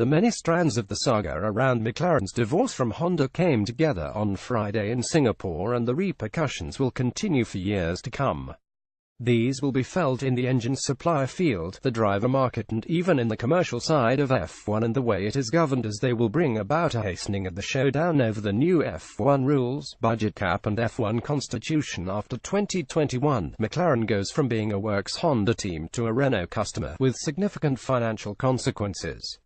The many strands of the saga around McLaren's divorce from Honda came together on Friday in Singapore, and the repercussions will continue for years to come. These will be felt in the engine supplier field, the driver market, and even in the commercial side of F1 and the way it is governed, as they will bring about a hastening of the showdown over the new F1 rules, budget cap and F1 constitution. After 2021, McLaren goes from being a works Honda team to a Renault customer, with significant financial consequences.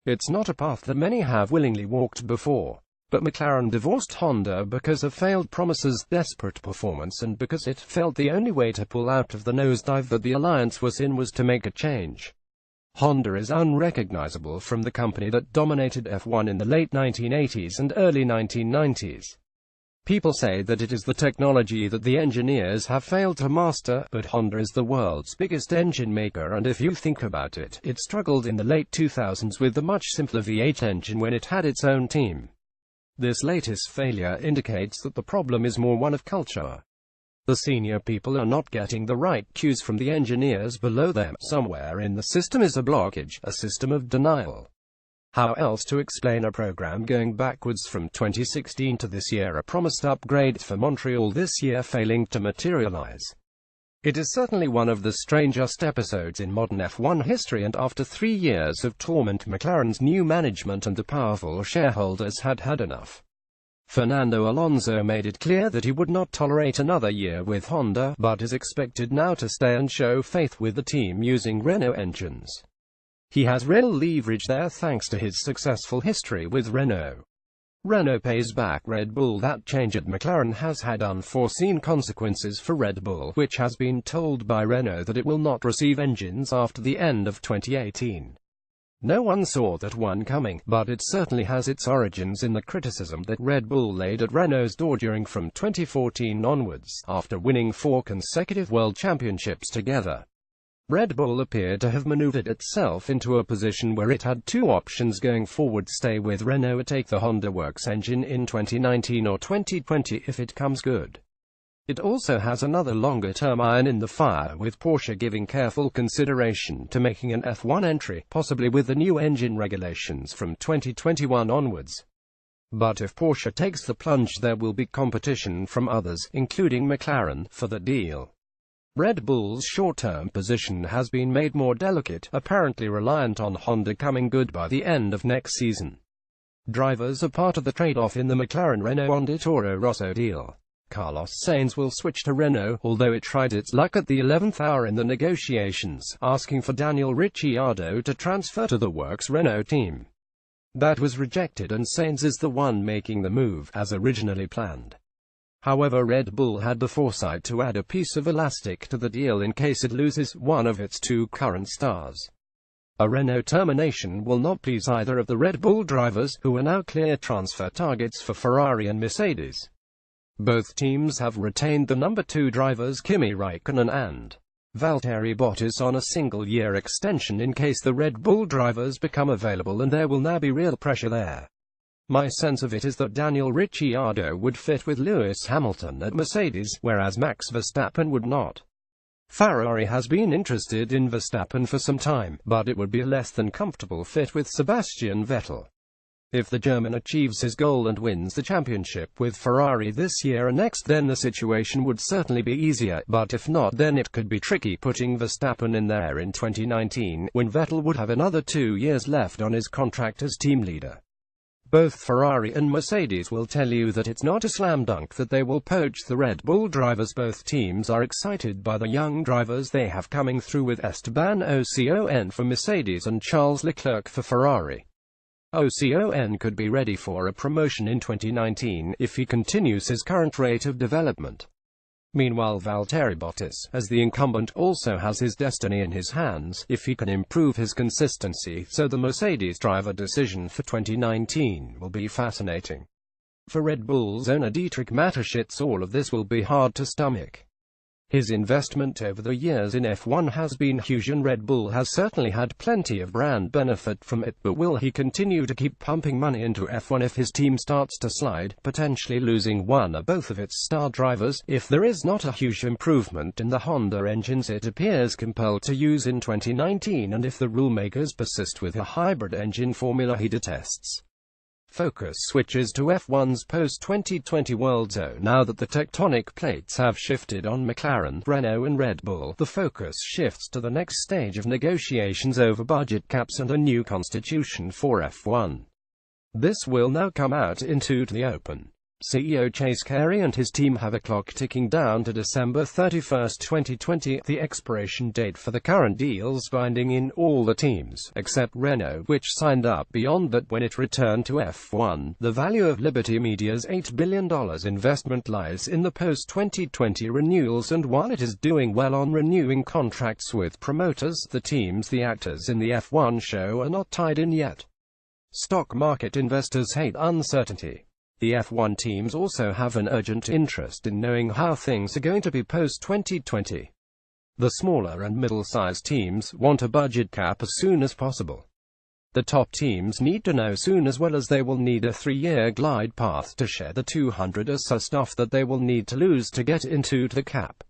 It's not a path that many have willingly walked before. But McLaren divorced Honda because of failed promises, desperate performance, and because it felt the only way to pull out of the nosedive that the alliance was in was to make a change. Honda is unrecognizable from the company that dominated F1 in the late 1980s and early 1990s. People say that it is the technology that the engineers have failed to master, but Honda is the world's biggest engine maker, and if you think about it, it struggled in the late 2000s with the much simpler V8 engine when it had its own team. This latest failure indicates that the problem is more one of culture. The senior people are not getting the right cues from the engineers below them. Somewhere in the system is a blockage, a system of denial. How else to explain a program going backwards from 2016 to this year, a promised upgrade for Montreal this year failing to materialize? It is certainly one of the strangest episodes in modern F1 history, and after 3 years of torment, McLaren's new management and the powerful shareholders had had enough. Fernando Alonso made it clear that he would not tolerate another year with Honda, but is expected now to stay and show faith with the team using Renault engines. He has real leverage there thanks to his successful history with Renault. Renault pays back Red Bull. That change at McLaren has had unforeseen consequences for Red Bull, which has been told by Renault that it will not receive engines after the end of 2018. No one saw that one coming, but it certainly has its origins in the criticism that Red Bull laid at Renault's door during from 2014 onwards, after winning 4 consecutive world championships together. Red Bull appeared to have maneuvered itself into a position where it had 2 options going forward: stay with Renault or take the Honda Works engine in 2019 or 2020 if it comes good. It also has another longer-term iron in the fire, with Porsche giving careful consideration to making an F1 entry, possibly with the new engine regulations from 2021 onwards. But if Porsche takes the plunge, there will be competition from others, including McLaren, for the deal. Red Bull's short-term position has been made more delicate, apparently reliant on Honda coming good by the end of next season. Drivers are part of the trade-off in the McLaren-Renault Toro Rosso deal. Carlos Sainz will switch to Renault, although it tried its luck at the 11th hour in the negotiations, asking for Daniel Ricciardo to transfer to the Works Renault team. That was rejected, and Sainz is the one making the move, as originally planned. However, Red Bull had the foresight to add a piece of elastic to the deal in case it loses one of its 2 current stars. A Renault termination will not please either of the Red Bull drivers, who are now clear transfer targets for Ferrari and Mercedes. Both teams have retained the number 2 drivers Kimi Raikkonen and Valtteri Bottas on a single-year extension in case the Red Bull drivers become available, and there will now be real pressure there. My sense of it is that Daniel Ricciardo would fit with Lewis Hamilton at Mercedes, whereas Max Verstappen would not. Ferrari has been interested in Verstappen for some time, but it would be a less than comfortable fit with Sebastian Vettel. If the German achieves his goal and wins the championship with Ferrari this year and next, then the situation would certainly be easier, but if not, then it could be tricky putting Verstappen in there in 2019, when Vettel would have another 2 years left on his contract as team leader. Both Ferrari and Mercedes will tell you that it's not a slam dunk that they will poach the Red Bull drivers. Both teams are excited by the young drivers they have coming through, with Esteban Ocon for Mercedes and Charles Leclerc for Ferrari. Ocon could be ready for a promotion in 2019 if he continues his current rate of development. Meanwhile, Valtteri Bottas, as the incumbent, also has his destiny in his hands, if he can improve his consistency, so the Mercedes driver decision for 2019 will be fascinating. For Red Bull's owner Dietrich Mateschitz, all of this will be hard to stomach. His investment over the years in F1 has been huge, and Red Bull has certainly had plenty of brand benefit from it, but will he continue to keep pumping money into F1 if his team starts to slide, potentially losing one or both of its star drivers? If there is not a huge improvement in the Honda engines it appears compelled to use in 2019, and if the rulemakers persist with a hybrid engine formula he detests. Focus switches to F1's post-2020 world. So now that the tectonic plates have shifted on McLaren, Renault and Red Bull, the focus shifts to the next stage of negotiations over budget caps and a new constitution for F1. This will now come out into the open. CEO Chase Carey and his team have a clock ticking down to December 31, 2020, the expiration date for the current deals binding in all the teams, except Renault, which signed up beyond that when it returned to F1. The value of Liberty Media's $8 billion investment lies in the post-2020 renewals, and while it is doing well on renewing contracts with promoters, the teams, the actors in the F1 show, are not tied in yet. Stock market investors hate uncertainty. The F1 teams also have an urgent interest in knowing how things are going to be post-2020. The smaller and middle-sized teams want a budget cap as soon as possible. The top teams need to know soon, as well as they will need a 3-year glide path to share the 200 or so stuff that they will need to lose to get into the cap.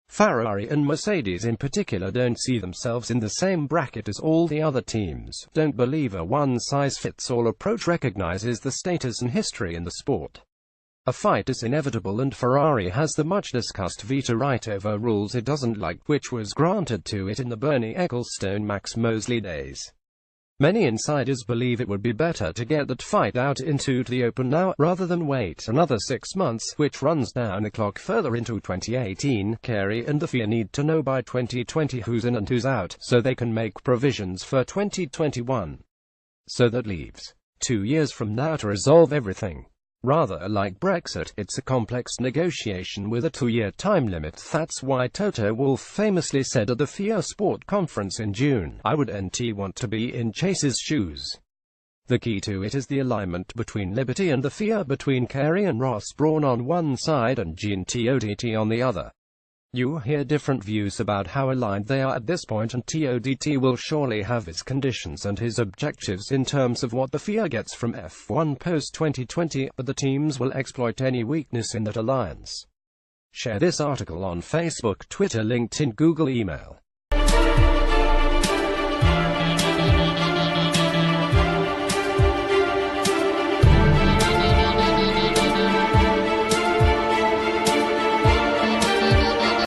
Ferrari and Mercedes in particular don't see themselves in the same bracket as all the other teams, don't believe a one-size-fits-all approach, recognizes the status and history in the sport. A fight is inevitable, and Ferrari has the much-discussed veto right over rules it doesn't like, which was granted to it in the Bernie Ecclestone-Max Mosley days. Many insiders believe it would be better to get that fight out into the open now, rather than wait another 6 months, which runs down the clock further into 2018. Carey and the FIA need to know by 2020 who's in and who's out, so they can make provisions for 2021. So that leaves 2 years from now to resolve everything. Rather like Brexit, it's a complex negotiation with a 2-year time limit. That's why Toto Wolff famously said at the FIA Sport Conference in June, "I would want to be in Chase's shoes." The key to it is the alignment between Liberty and the FIA, between Carey and Ross Brawn on one side and Jean Todt on the other. You hear different views about how aligned they are at this point, and Todt will surely have his conditions and his objectives in terms of what the FIA gets from F1 post-2020, but the teams will exploit any weakness in that alliance. Share this article on Facebook, Twitter, LinkedIn, Google, email.